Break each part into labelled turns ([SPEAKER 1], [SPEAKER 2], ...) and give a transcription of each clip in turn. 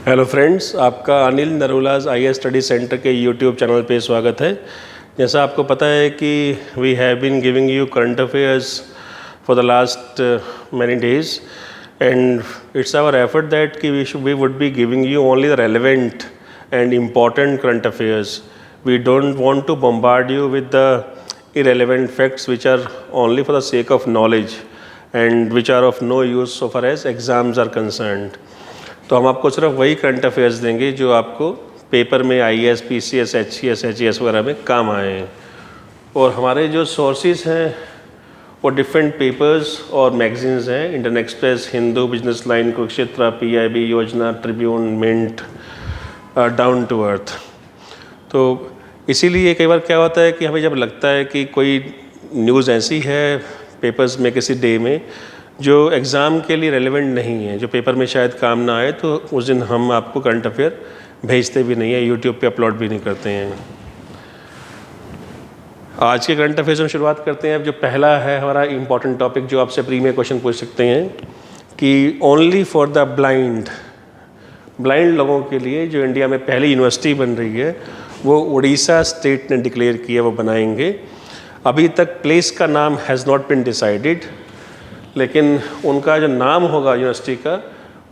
[SPEAKER 1] Hello friends, आपका Anil Narula's IAS study centre के YouTube channel पे स्वागत है। जैसा आपको पता है कि we have been giving you current affairs for the last many days and it's our effort that कि we would be giving you only the relevant and important current affairs. We don't want to bombard you with the irrelevant facts which are only for the sake of knowledge and which are of no use so far as exams are concerned. तो हम आपको सिर्फ वही current affairs देंगे जो आपको paper में IAS, PCS, HCS, HES वगैरह में काम आए हैं. और हमारे जो सोर्सेज हैं वो डिफरेंट पेपर्स और मैगजीन्स हैं: Indian Express, Hindu, Business Line, Kurukshetra, PIB, Yojana, Tribune, Mint, Down to Earth. तो इसीलिए कई बार क्या होता है कि हमें जब लगता है कि कोई न्यूज़ ऐसी है पेपर्स में किसी डे में जो एग्ज़ाम के लिए रेलेवेंट नहीं है, जो पेपर में शायद काम ना आए, तो उस दिन हम आपको करंट अफेयर भेजते भी नहीं है, यूट्यूब पे अपलोड भी नहीं करते हैं. आज के करंट अफेयर्स हम शुरुआत करते हैं. अब जो पहला है हमारा इम्पॉर्टेंट टॉपिक जो आपसे प्री में क्वेश्चन पूछ सकते हैं कि ओनली फॉर द ब्लाइंड लोगों के लिए जो इंडिया में पहली यूनिवर्सिटी बन रही है वो उड़ीसा स्टेट ने डिक्लेयर किया वो बनाएंगे. अभी तक प्लेस का नाम हैज़ नॉट बिन डिसाइडेड, लेकिन उनका जो नाम होगा यूनिवर्सिटी का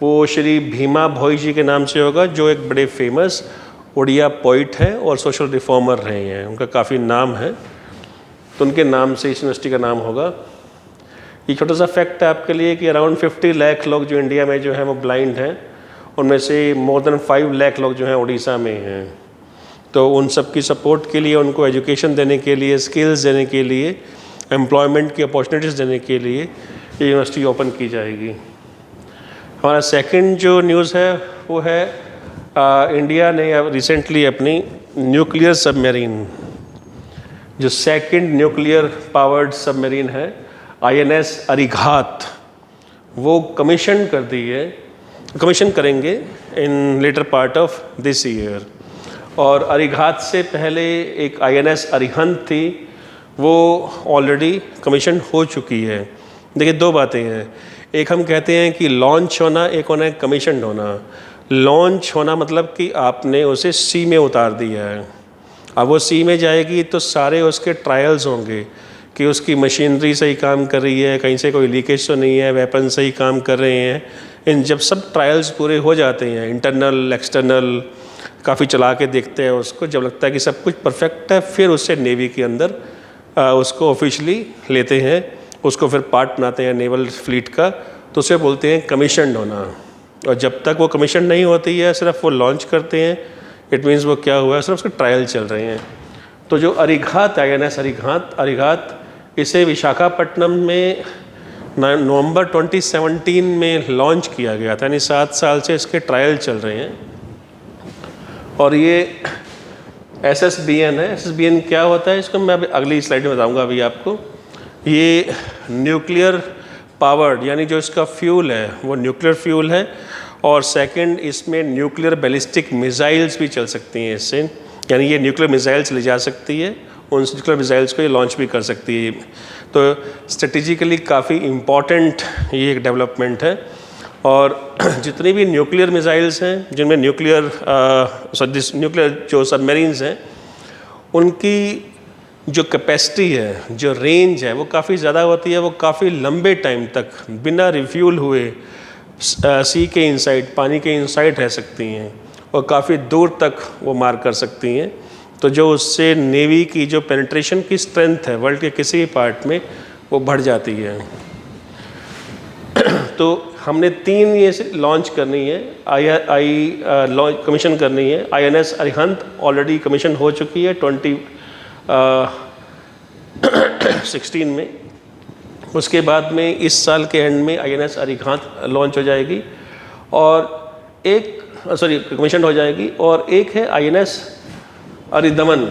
[SPEAKER 1] वो श्री भीमा भोई जी के नाम से होगा, जो एक बड़े फेमस उड़िया पोइट हैं और सोशल रिफॉर्मर रहे हैं. उनका काफ़ी नाम है, तो उनके नाम से इस यूनिवर्सिटी का नाम होगा. ये छोटा सा फैक्ट है आपके लिए कि अराउंड 50 लाख लोग जो इंडिया में जो हैं वो ब्लाइंड हैं, उनमें से मोर देन 5 लाख लोग जो हैं उड़ीसा में हैं. तो उन सब की सपोर्ट के लिए, उनको एजुकेशन देने के लिए, स्किल्स देने के लिए, एम्प्लॉयमेंट की अपॉर्चुनिटीज़ देने के लिए ये यूनिवर्सिटी ओपन की जाएगी. हमारा सेकंड जो न्यूज़ है वो है इंडिया ने अब रिसेंटली अपनी न्यूक्लियर सबमरीन, जो सेकंड न्यूक्लियर पावर्ड सबमरीन है INS अरिघात, वो कमीशन करेंगे in latter part of this year. और अरिघात से पहले एक INS अरिहंत थी, वो ऑलरेडी कमीशन हो चुकी है. देखिए, दो बातें हैं. एक हम कहते हैं कि लॉन्च होना, एक होना है कमीशन होना. लॉन्च होना मतलब कि आपने उसे सी में उतार दिया है. अब वो सी में जाएगी तो सारे उसके ट्रायल्स होंगे कि उसकी मशीनरी सही काम कर रही है, कहीं से कोई लीकेज तो नहीं है, वेपन सही काम कर रहे हैं. इन जब सब ट्रायल्स पूरे हो जाते हैं, इंटरनल एक्सटर्नल, काफ़ी चला के देखते हैं उसको, जब लगता है कि सब कुछ परफेक्ट है, फिर उससे नेवी के अंदर उसको ऑफिशियली लेते हैं, उसको फिर पार्ट बनाते हैं नेवल फ्लीट का, तो उसे बोलते हैं कमीशन्ड होना. और जब तक वो कमीशन नहीं होती है, सिर्फ वो लॉन्च करते हैं, इट मीन्स वो क्या हुआ है, सिर्फ उसके ट्रायल चल रहे हैं. तो जो अरिघात INS अरिघात, इसे विशाखापट्टनम में नवंबर 2017 में लॉन्च किया गया था, यानी 7 साल से इसके ट्रायल चल रहे हैं. और ये SSBN है. SSBN क्या होता है इसको मैं अभी अगली स्लाइड में बताऊंगा अभी आपको. ये न्यूक्लियर पावर्ड, यानी जो इसका फ्यूल है वो न्यूक्लियर फ्यूल है. और सेकंड, इसमें न्यूक्लियर बैलिस्टिक मिसाइल्स भी चल सकती हैं इससे, यानी ये न्यूक्लियर मिसाइल्स ले जा सकती है, उन न्यूक्लियर मिसाइल्स को ये लॉन्च भी कर सकती है. तो स्ट्रेटेजिकली काफ़ी इम्पॉर्टेंट ये एक डेवलपमेंट है. और जितनी भी न्यूक्लियर मिसाइल्स हैं, जिनमें न्यूक्लियर जो सबमरीन्स हैं, उनकी जो कैपेसिटी है, जो रेंज है, वो काफ़ी ज़्यादा होती है. वो काफ़ी लंबे टाइम तक बिना रिफ्यूल हुए सी के इनसाइड, पानी के इनसाइड रह सकती हैं और काफ़ी दूर तक वो मार कर सकती हैं. तो जो उससे नेवी की जो पेनिट्रेशन की स्ट्रेंथ है वर्ल्ड के किसी भी पार्ट में, वो बढ़ जाती है. तो हमने 3 ये से लॉन्च करनी है, कमीशन करनी है. INS अरिहंत ऑलरेडी कमीशन हो चुकी है 2016 में. उसके बाद में इस साल के एंड में INS अरिघात लॉन्च हो जाएगी और कमीशन हो जाएगी. और एक है INS अरिदमन,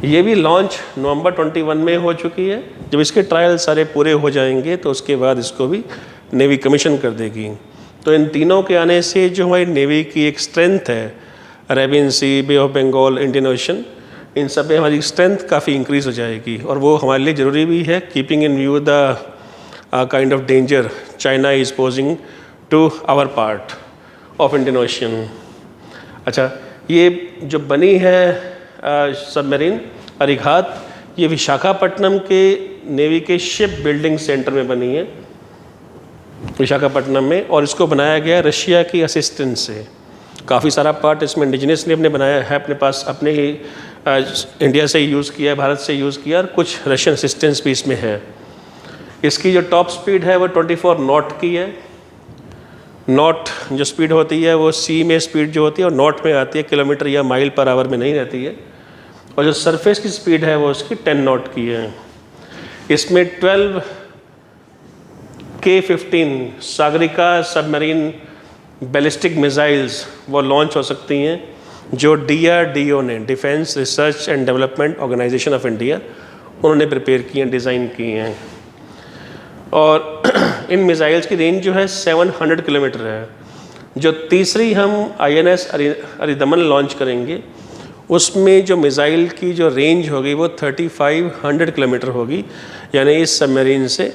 [SPEAKER 1] ये भी लॉन्च नवंबर 21 में हो चुकी है. जब इसके ट्रायल सारे पूरे हो जाएंगे तो उसके बाद इसको भी नेवी कमीशन कर देगी. तो इन तीनों के आने से जो हमारी नेवी की एक स्ट्रेंथ है, Arabian Sea, Bay of Bengal, Indian Ocean, इन सब में हमारी स्ट्रेंथ काफ़ी इंक्रीज़ हो जाएगी. और वो हमारे लिए ज़रूरी भी है, keeping in view the kind of danger China is posing to our part. Of Indian Ocean. अच्छा, ये जो बनी है सबमरीन अरिघात, ये विशाखापट्टनम के नेवी के शिप बिल्डिंग सेंटर में बनी है, विशाखापट्टनम में, और इसको बनाया गया रशिया की असिस्टेंस से। काफ़ी सारा पार्ट इसमें इंडिजिनियसली हमने बनाया है, अपने पास अपने ही इंडिया से यूज़ किया है, भारत से यूज़ किया, और कुछ रशियन असिस्टेंस भी इसमें है। इसकी जो टॉप स्पीड है वो 24 नॉट की है। नॉट जो स्पीड होती है वो सी में स्पीड जो होती है और नॉट में आती है, किलोमीटर या माइल पर आवर में नहीं रहती है। और जो सरफेस की स्पीड है वो उसकी 10 नॉट की है। इसमें 12 K-15 Sagarika submarine ballistic missiles वो लॉन्च हो सकती हैं, जो DRDO ने, defence research and development organisation of India, उन्होंने प्रिपेयर किए हैं, डिज़ाइन किए हैं। और इन मिसाइल्स की रेंज जो है 700 किलोमीटर है। जो तीसरी हम INS अरिदमन लॉन्च करेंगे, उसमें जो मिसाइल की जो रेंज होगी वो 3500 किलोमीटर होगी। यानी इस सबमरीन से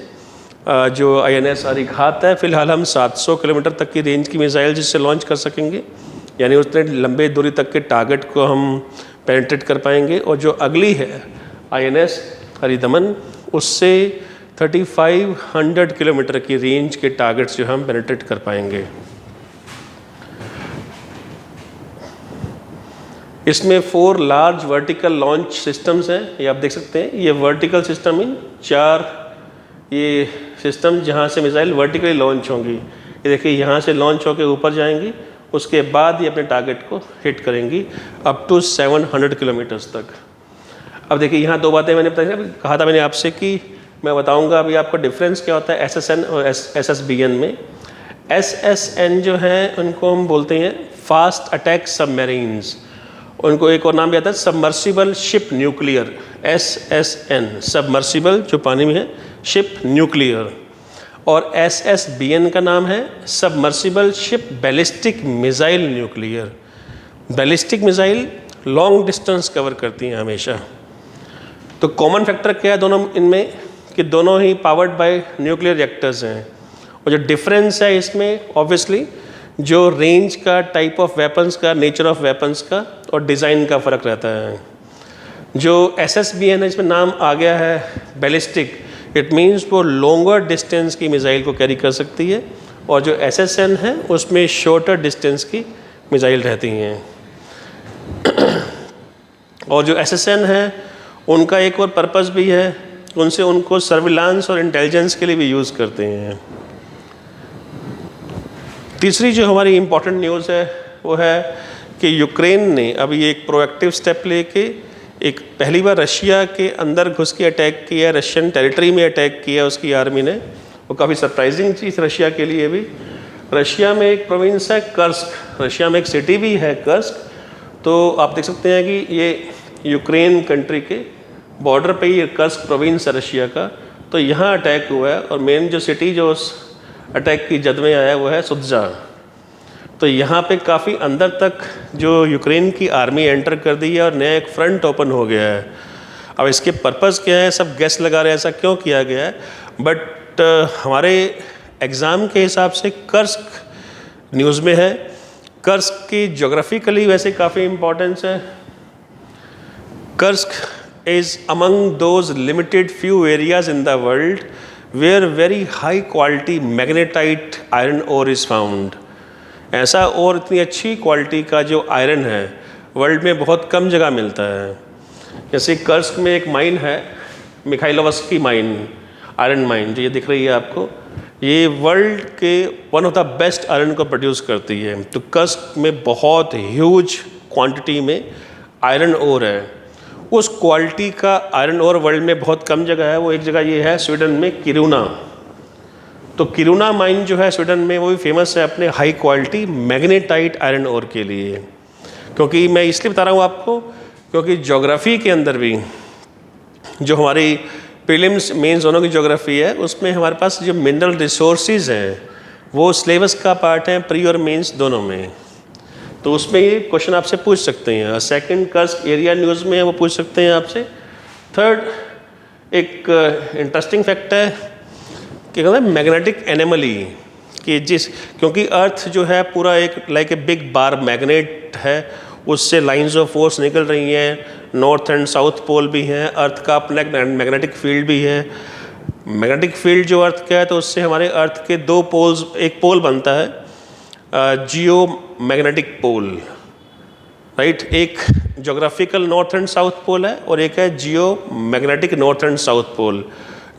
[SPEAKER 1] जो INS अरिघात है, फ़िलहाल हम 700 किलोमीटर तक की रेंज की मिसाइल जिससे लॉन्च कर सकेंगे, यानी उतने लंबे दूरी तक के टारगेट को हम पेनिट्रेट कर पाएंगे। और जो अगली है INS अरिदमन, उससे 3500 किलोमीटर की रेंज के टारगेट्स जो हम पेनिट्रेट कर पाएंगे। इसमें 4 लार्ज वर्टिकल लॉन्च सिस्टम्स हैं, ये आप देख सकते हैं। ये वर्टिकल सिस्टम इन 4 ये सिस्टम जहाँ से मिसाइल वर्टिकली लॉन्च होंगी। ये देखिए, यहाँ से लॉन्च होकर ऊपर जाएंगी, उसके बाद ये अपने टारगेट को हिट करेंगी अप टू 700 किलोमीटर्स तक। अब देखिए, यहाँ 2 बातें मैंने कहा था मैंने आपसे कि मैं बताऊंगा अभी आपको डिफरेंस क्या होता है SSN और SSBN में। SSN जो है उनको हम बोलते हैं फास्ट अटैक सबमरीन्स, उनको एक और नाम भी आता है submersible ship nuclear, SSN submersible जो पानी में है, शिप न्यूक्लियर। और SSBN का नाम है submersible ship ballistic missile nuclear. Ballistic missile long distance cover करती हैं हमेशा। तो कॉमन फैक्टर क्या है दोनों इनमें, कि दोनों ही पावर्ड बाय न्यूक्लियर रिएक्टर्स हैं। और जो डिफरेंस है इसमें ऑब्वियसली जो रेंज का, टाइप ऑफ वेपन्स का, नेचर ऑफ वेपन्स का और डिज़ाइन का फ़र्क रहता है। जो SSBN है, इसमें नाम आ गया है बैलिस्टिक, इट मीन्स वो लॉन्गर डिस्टेंस की मिसाइल को कैरी कर सकती है। और जो SSN है उसमें शॉर्टर डिस्टेंस की मिसाइल रहती हैं। और जो SSN है उनका एक और पर्पज़ भी है, उनसे उनको सर्विलांस और इंटेलिजेंस के लिए भी यूज़ करते हैं। तीसरी जो हमारी इम्पॉर्टेंट न्यूज़ है वो है कि यूक्रेन ने अभी एक प्रोएक्टिव स्टेप लेके एक पहली बार रशिया के अंदर घुस के अटैक किया, रशियन टेरिटरी में अटैक किया उसकी आर्मी ने। वो काफ़ी सरप्राइजिंग चीज़ रशिया के लिए भी। रशिया में एक प्रोविंस है कर्स्क, रशिया में एक सिटी भी है कर्स्क। तो आप देख सकते हैं कि ये यूक्रेन कंट्री के बॉर्डर पे ये कर्स्क प्रोविंस है रशिया का। तो यहाँ अटैक हुआ है और मेन जो सिटी जो उस अटैक की जद में आया वो है सुत्जा। तो यहाँ पे काफ़ी अंदर तक जो यूक्रेन की आर्मी एंटर कर दी है और नया एक फ्रंट ओपन हो गया है। अब इसके पर्पज़ क्या है, सब गैस लगा रहे हैं ऐसा क्यों किया गया है, बट हमारे एग्ज़ाम के हिसाब से कर्स्क न्यूज़ में है। कर्स्क की जोग्राफिकली वैसे काफ़ी इम्पोर्टेंस है। Kursk is among those limited few areas in the world where very high quality magnetite iron ore is found। ऐसा और इतनी अच्छी क्वालिटी का जो आयरन है वर्ल्ड में बहुत कम जगह मिलता है। जैसे कर्स्क में एक माइन है मिखाइलोवस्की माइन, आयरन माइन, जो ये दिख रही है आपको, ये वर्ल्ड के one of the best iron को प्रोड्यूस करती है। तो कर्स्क में बहुत ह्यूज क्वांटिटी में आयरन ओर है। उस क्वालिटी का आयरन ओर वर्ल्ड में बहुत कम जगह है। वो एक जगह ये है स्वीडन में किरूना। तो किरूना माइन जो है स्वीडन में, वो भी फेमस है अपने high quality magnetite iron ore के लिए। क्योंकि मैं इसलिए बता रहा हूँ आपको, क्योंकि ज्योग्राफी के अंदर भी जो हमारी प्रीलिम्स मेंस दोनों की ज्योग्राफी है, उसमें हमारे पास जो मिनरल रिसोर्सेज हैं वो सिलेबस का पार्ट है, प्री और मेंस दोनों में। तो उसमें ये क्वेश्चन आपसे पूछ सकते हैं। सेकंड कर्स्क एरिया न्यूज़ में वो पूछ सकते हैं आपसे। थर्ड एक इंटरेस्टिंग फैक्ट है कि कहते हैं मैग्नेटिक एनोमली, कि क्योंकि अर्थ जो है पूरा एक like a big bar magnet है, उससे लाइंस ऑफ फोर्स निकल रही हैं, नॉर्थ एंड साउथ पोल भी हैं, अर्थ का अपना मैग्नेटिक फील्ड भी है। मैग्नेटिक फील्ड जो अर्थ का है तो उससे हमारे अर्थ के दो पोल्स, एक पोल बनता है जियो मैग्नेटिक पोल, राइट। एक geographical north and south pole है और एक है geo magnetic north and south pole.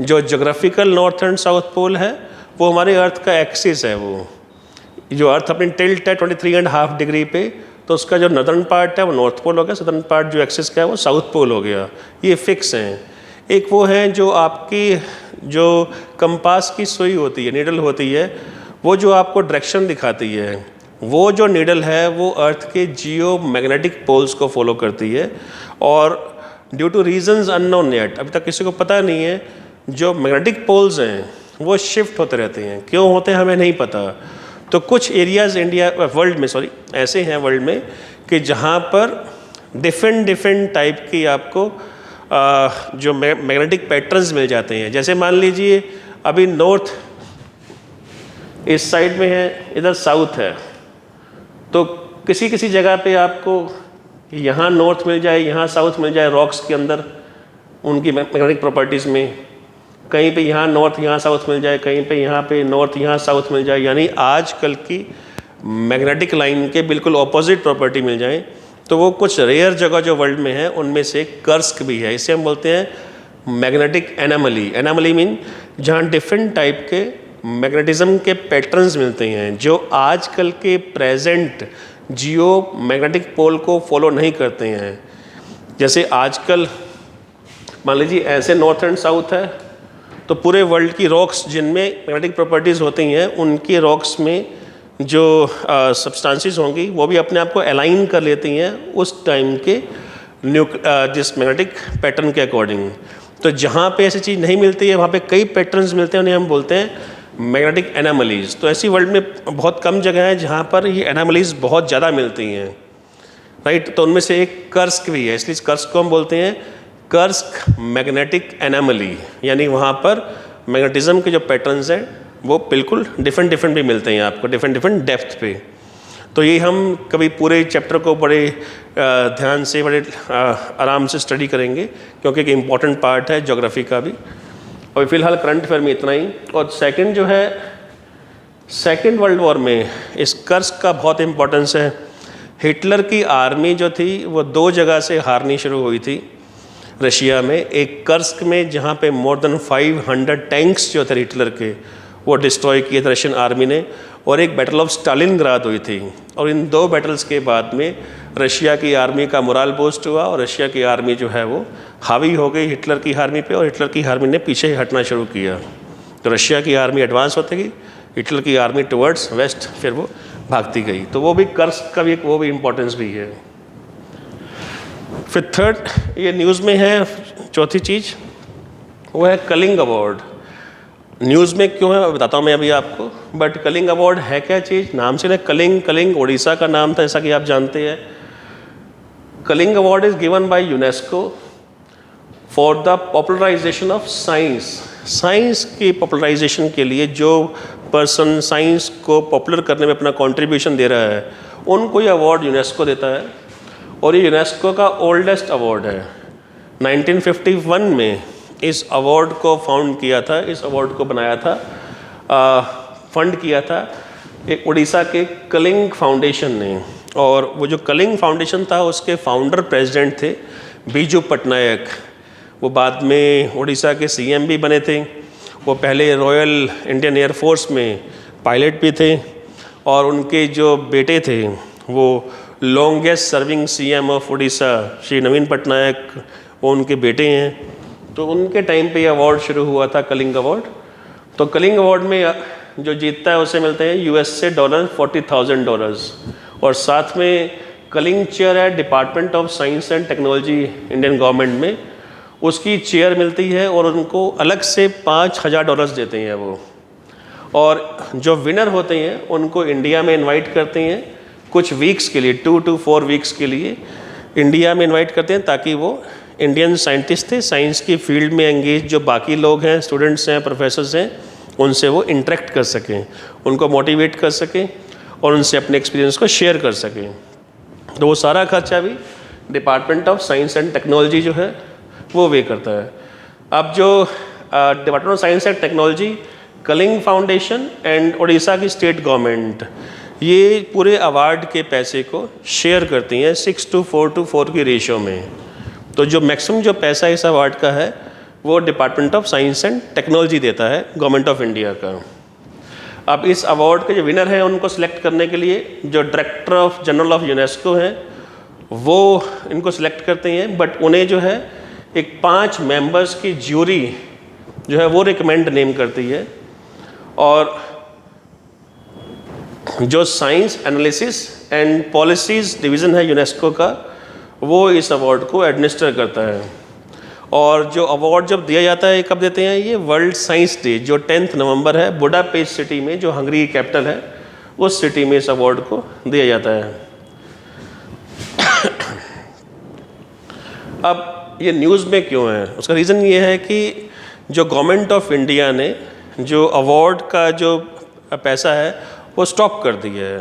[SPEAKER 1] जो geographical north and south pole है वो हमारे अर्थ का एक्सिस है, वो जो अर्थ अपनी टिल्ट है 23.5 डिग्री पे, तो उसका जो नदर्न पार्ट है वो नॉर्थ पोल हो गया, सदर्न पार्ट जो एक्सिस का है वो साउथ पोल हो गया। ये फिक्स हैं। एक वो है जो आपकी जो कंपास की सुई होती है, नीडल होती है, वो जो आपको डायरेक्शन दिखाती है, वो जो नीडल है वो अर्थ के जियो मैग्नेटिक पोल्स को फॉलो करती है। और due two reasons unknown yet, अभी तक किसी को पता नहीं है, जो मैग्नेटिक पोल्स हैं वो शिफ्ट होते रहते हैं। क्यों होते हैं हमें नहीं पता। तो कुछ एरियाज़ वर्ल्ड में ऐसे हैं वर्ल्ड में कि जहाँ पर डिफरेंट टाइप की आपको जो मैग्नेटिक पैटर्न्स मिल जाते हैं। जैसे मान लीजिए अभी नॉर्थ इस साइड में है, इधर साउथ है, तो किसी किसी जगह पे आपको यहाँ नॉर्थ मिल जाए, यहाँ साउथ मिल जाए, रॉक्स के अंदर उनकी मैग्नेटिक प्रॉपर्टीज़ में, कहीं पे यहाँ नॉर्थ यहाँ साउथ मिल जाए, कहीं पे यहाँ पे नॉर्थ यहाँ साउथ मिल जाए, यानी आजकल की मैग्नेटिक लाइन के बिल्कुल ऑपोजिट प्रॉपर्टी मिल जाए। तो वो कुछ रेयर जगह जो वर्ल्ड में है उनमें से कर्स्क भी है। इसे हम बोलते हैं मैग्नेटिक एनामली। एनामली मीन जहाँ डिफरेंट टाइप के मैग्नेटिज्म के पैटर्न्स मिलते हैं जो आजकल के प्रेजेंट जियो मैग्नेटिक पोल को फॉलो नहीं करते हैं। जैसे आजकल मान लीजिए ऐसे नॉर्थ एंड साउथ है, तो पूरे वर्ल्ड की रॉक्स जिनमें मैग्नेटिक प्रॉपर्टीज़ होती हैं उनके रॉक्स में जो सब्सटेंसेस होंगी वो भी अपने आप को अलाइन कर लेती हैं उस टाइम के जिस मैग्नेटिक पैटर्न के अकॉर्डिंग। तो जहाँ पे ऐसी चीज़ नहीं मिलती है वहाँ पे कई पैटर्न्स मिलते हैं, उन्हें हम बोलते हैं मैग्नेटिक एनामलीज। तो ऐसी वर्ल्ड में बहुत कम जगह है जहाँ पर ये एनामलीज बहुत ज़्यादा मिलती हैं, राइट। तो उनमें से एक कर्स्क भी है, इसलिए इस कर्स्क को हम बोलते हैं कर्स्क मैग्नेटिक एनामली, यानी वहाँ पर मैग्नेटिज्म के जो पैटर्न्स हैं वो बिल्कुल डिफरेंट भी मिलते हैं आपको डिफरेंट डेप्थ पे। तो ये हम कभी पूरे चैप्टर को बड़े ध्यान से, बड़े आराम से स्टडी करेंगे क्योंकि एक इम्पॉर्टेंट पार्ट है ज्योग्राफी का भी। और फिलहाल करंट अफेयर में इतना ही। और सेकंड जो है, सेकंड वर्ल्ड वॉर में इस कर्स्क का बहुत इम्पोर्टेंस है। हिटलर की आर्मी जो थी वो दो जगह से हारनी शुरू हुई थी रशिया में। एक कर्स्क में जहाँ पे मोर देन 500 टैंक्स जो थे हिटलर के वो डिस्ट्रॉय किए थे रशियन आर्मी ने, और एक बैटल ऑफ स्टालिनग्राद हुई थी। और इन दो बैटल्स के बाद में रशिया की आर्मी का मोरल बूस्ट हुआ और रशिया की आर्मी जो है वो हावी हो गई हिटलर की आर्मी पे, और हिटलर की आर्मी ने पीछे हटना शुरू किया। तो रशिया की आर्मी एडवांस होती गई, हिटलर की आर्मी टुवर्ड्स वेस्ट फिर वो भागती गई। तो वो भी कर्स्क का भी एक वो भी इम्पोर्टेंस भी है। फिर थर्ड ये न्यूज़ में है, चौथी चीज़ वो है कलिंग अवार्ड। न्यूज़ में क्यों है बताता हूँ मैं अभी आपको, बट कलिंग अवार्ड है क्या चीज़, नाम से ना कलिंग उड़ीसा का नाम था जैसा कि आप जानते हैं। Kalinga award is given by UNESCO for the popularisation of science. Science की पॉपुलराइजेशन के लिए जो पर्सन साइंस को पॉपुलर करने में अपना कंट्रीब्यूशन दे रहा है उनको ये अवार्ड यूनेस्को देता है। और ये यूनेस्को का ओल्डेस्ट अवार्ड है। 1951 में इस अवार्ड को फाउंड किया था, इस अवार्ड को बनाया था, फंड किया था एक उड़ीसा के कलिंग फाउंडेशन ने। और वो जो कलिंग फाउंडेशन था उसके फाउंडर प्रेसिडेंट थे बीजू पटनायक। वो बाद में उड़ीसा के सीएम भी बने थे। वो पहले रॉयल इंडियन एयरफोर्स में पायलट भी थे, और उनके जो बेटे थे वो longest serving CM of Orissa Shri Naveen Patnaik, वो उनके बेटे हैं। तो उनके टाइम पे ये अवार्ड शुरू हुआ था कलिंग अवार्ड। तो कलिंग अवार्ड में जो जीतता है उसे मिलते हैं यूएस से $40,000, और साथ में कलिंग चेयर है department of science and technology Indian government में, उसकी चेयर मिलती है और उनको अलग से $5,000 देते हैं वो। और जो विनर होते हैं उनको इंडिया में इनवाइट करते हैं कुछ वीक्स के लिए, 2 to 4 वीक्स के लिए इंडिया में इनवाइट करते हैं, ताकि वो इंडियन साइंटिस्ट थे, साइंस की फील्ड में एंगेज जो बाकी लोग हैं, स्टूडेंट्स हैं, प्रोफेसर्स हैं, उनसे वो इंटरेक्ट कर सकें, उनको मोटिवेट कर सकें और उनसे अपने एक्सपीरियंस को शेयर कर सकें। तो वो सारा खर्चा भी department of science and technology जो है वो वे करता है। अब जो department of science and technology, Kalinga foundation and Orissa की स्टेट गवर्नमेंट ये पूरे अवार्ड के पैसे को शेयर करती हैं 6:4 की रेशियो में। तो जो मैक्सिमम जो पैसा इस अवार्ड का है वो department of science and technology देता है गवर्नमेंट ऑफ इंडिया का। अब इस अवार्ड के जो विनर हैं उनको सिलेक्ट करने के लिए जो director of general of UNESCO हैं वो इनको सिलेक्ट करते हैं, बट उन्हें जो है एक 5 मेंबर्स की ज्यूरी जो है वो रिकमेंड नेम करती है और जो science analysis and policies division है यूनेस्को का वो इस अवार्ड को एडमिनिस्टर करता है। और जो अवार्ड जब दिया जाता है कब देते हैं, ये वर्ल्ड साइंस डे जो 10 नवंबर है बुडापेस्ट सिटी में, जो हंगरी की कैपिटल है, उस सिटी में इस अवार्ड को दिया जाता है। अब ये न्यूज़ में क्यों है, उसका रीज़न ये है कि जो गवर्नमेंट ऑफ इंडिया ने जो अवार्ड का जो पैसा है वो स्टॉप कर दिया है,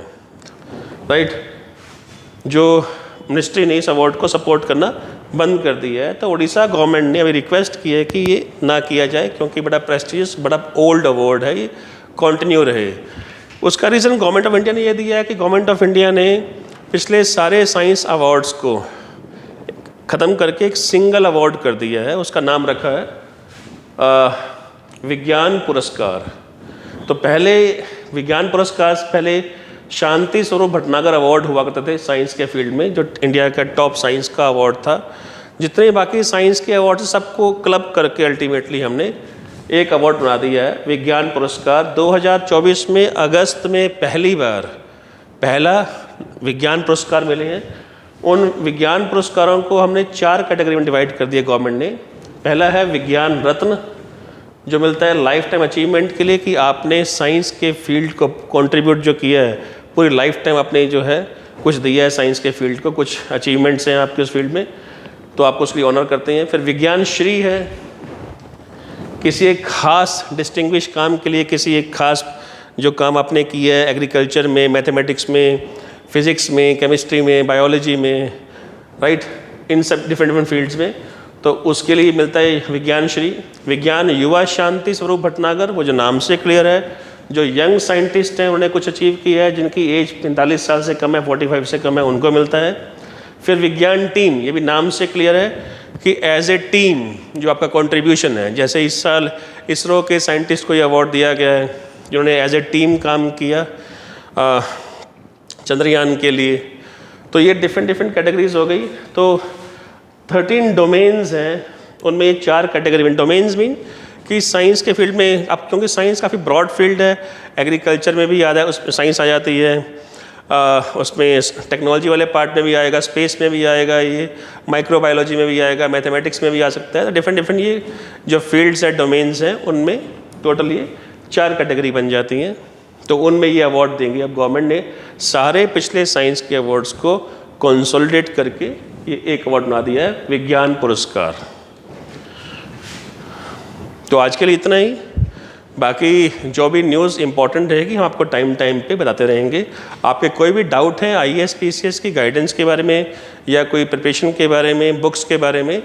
[SPEAKER 1] राइट। जो मिनिस्ट्री ने इस अवार्ड को सपोर्ट करना बंद कर दिया है। तो उड़ीसा गवर्नमेंट ने अभी रिक्वेस्ट की है कि ये ना किया जाए क्योंकि बड़ा प्रेस्टिजियस, बड़ा ओल्ड अवार्ड है, ये कंटिन्यू रहे। उसका रीज़न गवर्नमेंट ऑफ इंडिया ने ये दिया है कि गवर्नमेंट ऑफ इंडिया ने पिछले सारे साइंस अवार्ड्स को ख़त्म करके एक सिंगल अवार्ड कर दिया है। उसका नाम रखा है विज्ञान पुरस्कार। तो पहले विज्ञान पुरस्कार से पहले शांति स्वरूप भटनागर अवार्ड हुआ करते थे साइंस के फील्ड में, जो इंडिया का टॉप साइंस का अवार्ड था। जितने बाकी साइंस के अवार्ड सबको क्लब करके अल्टीमेटली हमने एक अवार्ड बना दिया है विज्ञान पुरस्कार। 2024 में अगस्त में पहला विज्ञान पुरस्कार मिले हैं। उन विज्ञान पुरस्कारों को हमने 4 कैटेगरी में डिवाइड कर दिया गवर्नमेंट ने। पहला है विज्ञान रत्न, जो मिलता है लाइफ टाइम अचीवमेंट के लिए कि आपने साइंस के फील्ड को कंट्रीब्यूट जो किया है, पूरी लाइफ टाइम आपने जो है कुछ दिया है साइंस के फील्ड को, कुछ अचीवमेंट्स हैं आपके उस फील्ड में, तो आपको उसके लिए ऑनर करते हैं। फिर विज्ञान श्री है, किसी एक खास डिस्टिंग्विश काम के लिए, किसी एक खास जो काम आपने किया है एग्रीकल्चर में, मैथमेटिक्स में, फिज़िक्स में, केमिस्ट्री में, बायोलॉजी में, राइट, इन सब डिफरेंट फील्ड्स में, तो उसके लिए मिलता है विज्ञान श्री। विज्ञान युवा शांति स्वरूप भटनागर, वो जो नाम से क्लियर है, जो यंग साइंटिस्ट हैं उन्होंने कुछ अचीव किया है, जिनकी एज 45 साल से कम है, 45 से कम है, उनको मिलता है। फिर विज्ञान टीम, ये भी नाम से क्लियर है कि एज ए टीम जो आपका कंट्रीब्यूशन है, जैसे इस साल इसरो के साइंटिस्ट को ये अवार्ड दिया गया है जिन्होंने एज ए टीम काम किया चंद्रयान के लिए। तो ये डिफरेंट कैटेगरीज हो गई। तो 13 डोमेन्स हैं, उनमें ये 4 कैटेगरी में। डोमेन्स मीन कि साइंस के फील्ड में, अब क्योंकि साइंस काफ़ी ब्रॉड फील्ड है, एग्रीकल्चर में भी आता है, उसमें साइंस आ जाती है, उसमें टेक्नोलॉजी वाले पार्ट में भी आएगा, स्पेस में भी आएगा, ये माइक्रोबायोलॉजी में भी आएगा, मैथमेटिक्स में भी आ सकता है। तो डिफरेंट ये जो फील्ड्स हैं, डोमेन्स हैं, उनमें टोटल ये 4 कैटेगरी बन जाती हैं। तो उनमें ये अवार्ड देंगे। अब गवर्नमेंट ने सारे पिछले साइंस के अवार्ड्स को कंसोलिडेट करके ये एक अवार्ड बना दिया है विज्ञान पुरस्कार। तो आज के लिए इतना ही। बाकी जो भी न्यूज़ इंपॉर्टेंट रहेगी हम आपको टाइम पे बताते रहेंगे। आपके कोई भी डाउट है IAS PCS की गाइडेंस के बारे में, या कोई प्रिपरेशन के बारे में, बुक्स के बारे में,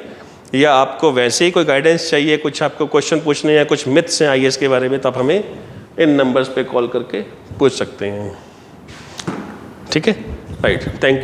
[SPEAKER 1] या आपको वैसे ही कोई गाइडेंस चाहिए, कुछ आपको क्वेश्चन पूछने या कुछ मिथ्स हैं IAS के बारे में, तो आप हमें इन नंबर्स पे कॉल करके पूछ सकते हैं। ठीक है, राइट, थैंक यू।